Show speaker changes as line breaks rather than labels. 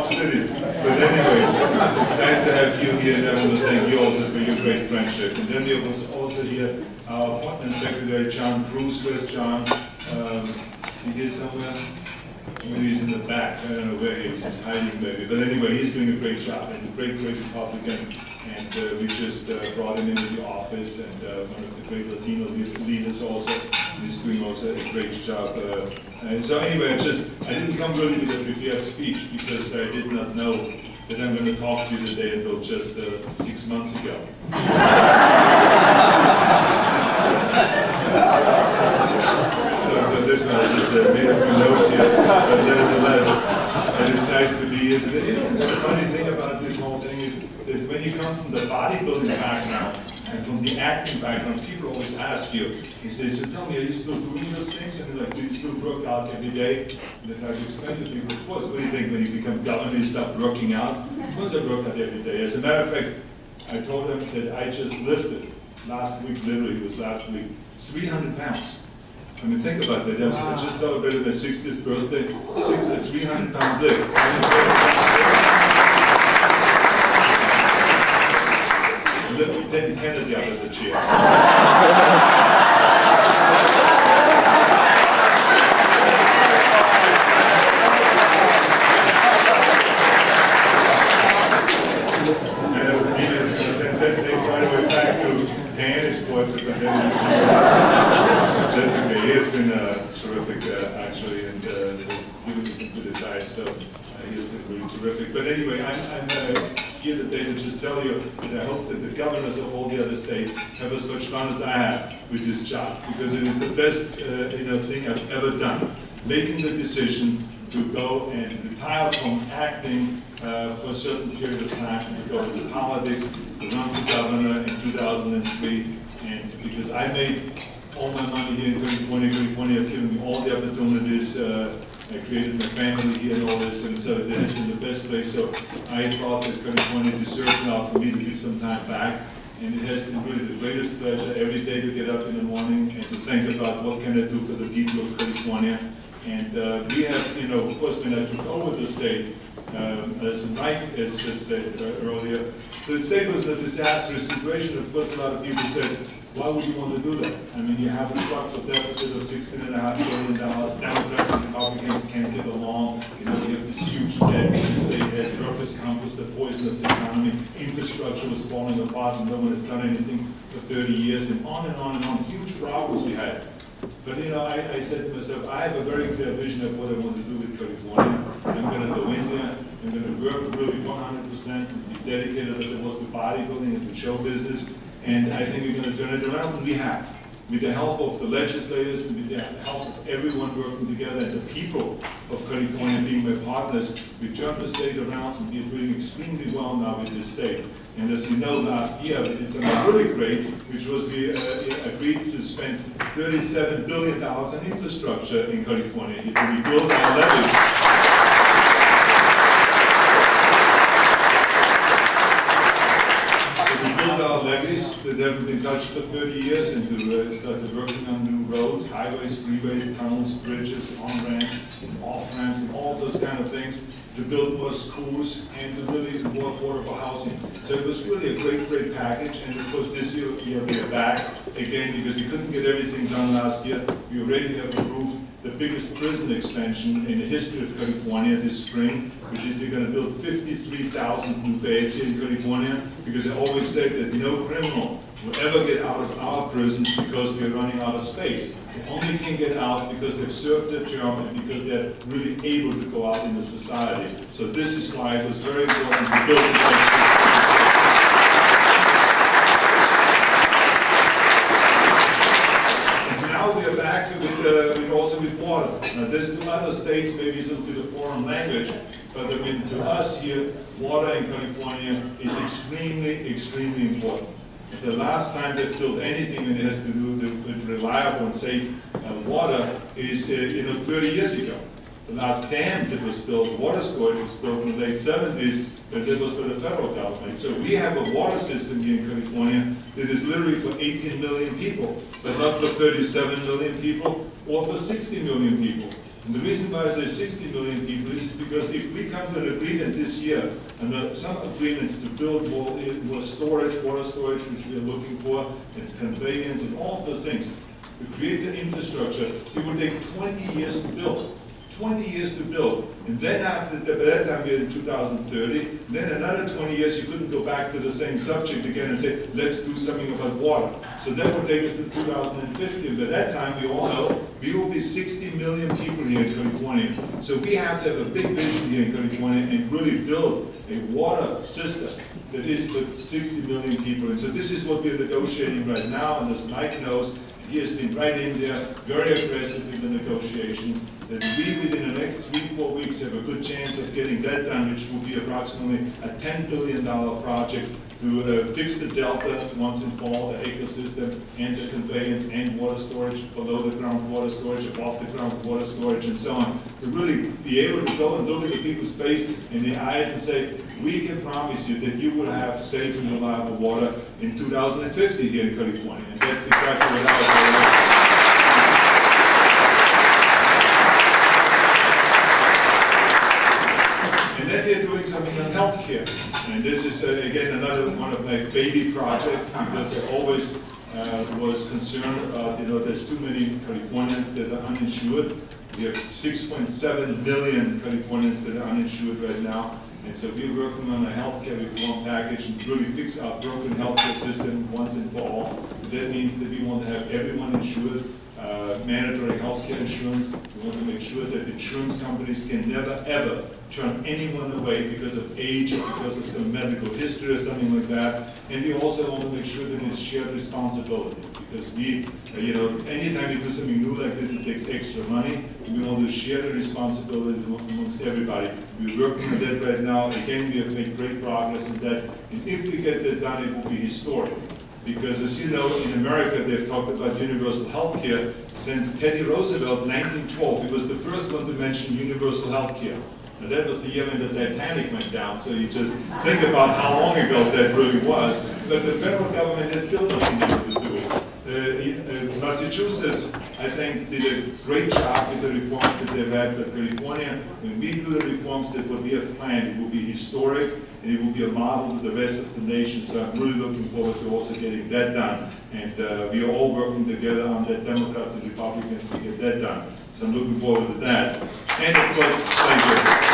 City. But anyway, it's nice to have you here, and I want to thank you also for your great friendship. And then there was also here our appointment secretary, John Bruce. Where's John? Is he here somewhere? Maybe he's in the back. I don't know where he is. He's hiding maybe. But anyway, he's doing a great job. And a great, great Republican. And we just brought him into the office. And one of the great Latino leaders also. He's doing also a great job. And so anyway, I didn't come really with a prepared speech because I did not know that I'm going to talk to you today until just 6 months ago. So there's not just made a few notes here, but nevertheless, it is nice to be here today. You know, the funny thing about this whole thing is that when you come from the bodybuilding background and from the acting background, people always ask you, he says, so tell me, are you still doing those things? And they're like, do you still work out every day? And then I explain to people, of course, what do you think when you become governor, you start working out? Of course I work out every day. As a matter of fact, I told them that I just lifted last week, literally it was last week, 300 pounds. I mean, think about that. I just celebrated my 60th birthday, 300-pound lift. Then Kennedy out of the chair. That's okay. He has been terrific, actually, and giving me some good advice. So he has been really terrific. But anyway, I'm here today to just tell you that I hope that the governors of all the other states have as much fun as I have with this job, because it is the best thing I've ever done. Making the decision to go and retire from acting for a certain period of time and to go into politics, to run for governor in 2003. And because I made all my money here in California, California have given me all the opportunities. I created my family here and all this, and so it has been the best place. So I thought that California deserved now for me to give some time back. And it has been really the greatest pleasure every day to get up in the morning and to think about what can I do for the people of California. And we have, of course, when I took over the state, as Mike has just said earlier, the state was in a disastrous situation. Of course, a lot of people said, why would you want to do that? I mean, you have a structural deficit of $16.5 billion. Democrats and Republicans can't get along. You have this huge debt. The state has workers' comp was the poison of the economy. Infrastructure was falling apart, and no one has done anything for 30 years, and on and on and on. Huge problems we had. But I said to myself, I have a very clear vision of what I want to do with California. I'm going to go in there. I'm going to work really 100% and be dedicated as I was to bodybuilding and to show business. And I think we're going to turn it around, and we have. With the help of the legislators and with the help of everyone working together and the people of California being my partners, we turned the state around, and we're doing extremely well now with this state. And as you know, last year we did something really great, which was we agreed to spend $37 billion in infrastructure in California. We built our levees. Levees that haven't been touched for 30 years, and to start working on new roads, highways, freeways, tunnels, bridges, on-ramps, off-ramps, and all those kind of things, to build more schools and to really more affordable housing. So it was really a great, great package. And of course, this year we are back again because we couldn't get everything done last year. We already have approved the biggest prison expansion in the history of California this spring, which is we're going to build 53,000 new beds here in California, because I always said that no criminal will ever get out of our prisons because we're running out of space. They only can get out because they've served their term and because they're really able to go out in the society. So this is why it was very important to build it. Also with water. Now, this to other states maybe is a little bit of foreign language, but I mean, to us here, water in California is extremely, extremely important. The last time they built anything that has to do with reliable and safe water is 30 years ago. The last dam that was built, water storage, was built in the late 70s, but that was by the federal government. So we have a water system here in California that is literally for 18 million people, but not for 37 million people or for 60 million people. And the reason why I say 60 million people is because if we come to an agreement this year, and some agreement to build more storage, water storage, which we are looking for, and conveyance, and all of those things, to create the infrastructure, it would take 20 years to build. 20 years to build. And then after by that time we're in 2030, then another 20 years you couldn't go back to the same subject again and say, let's do something about water. So that would take us to 2050. And by that time, we all know, we will be 60 million people here in California. So we have to have a big vision here in California and really build a water system that is for 60 million people. And so this is what we're negotiating right now, and as Mike knows, he has been right in there, very aggressive in the negotiations, that we within the next 3-4 weeks have a good chance of getting that done, which will be approximately a $10 billion project to fix the delta once and for all, the ecosystem and the conveyance and water storage, below the ground water storage, above the ground water storage, and so on, to really be able to go and look at the people's face in the eyes and say, we can promise you that you will have safe and reliable water in 2050 here in California. And that's exactly what I was saying. And then we're doing something on healthcare. And this is, again, another one of my baby projects, because I always was concerned about, there's too many Californians that are uninsured. We have 6.7 million Californians that are uninsured right now. And so we're working on a healthcare reform package and really fix our broken healthcare system once and for all. That means that we want to have everyone insured, mandatory healthcare insurance. We want to make sure that insurance companies can never, ever turn anyone away because of age or because of some medical history or something like that. And we also want to make sure that it's shared responsibility, because we, anytime we do something new like this, it takes extra money. We want to share the responsibilities amongst everybody. We're working on that right now. Again, we have made great progress in that. And if we get that done, it will be historic. Because as you know, in America, they've talked about universal health care since Teddy Roosevelt, 1912. He was the first one to mention universal health care. And that was the year when the Titanic went down, so you just think about how long ago that really was. But the federal government has still nothing to do with it. Massachusetts, I think, did a great job with the reforms that they've had. But California, when we do the reforms that what we have planned, it will be historic, and it will be a model to the rest of the nation. So I'm really looking forward to also getting that done. And we are all working together on that, Democrats and Republicans, to get that done. So I'm looking forward to that. And of course, thank you.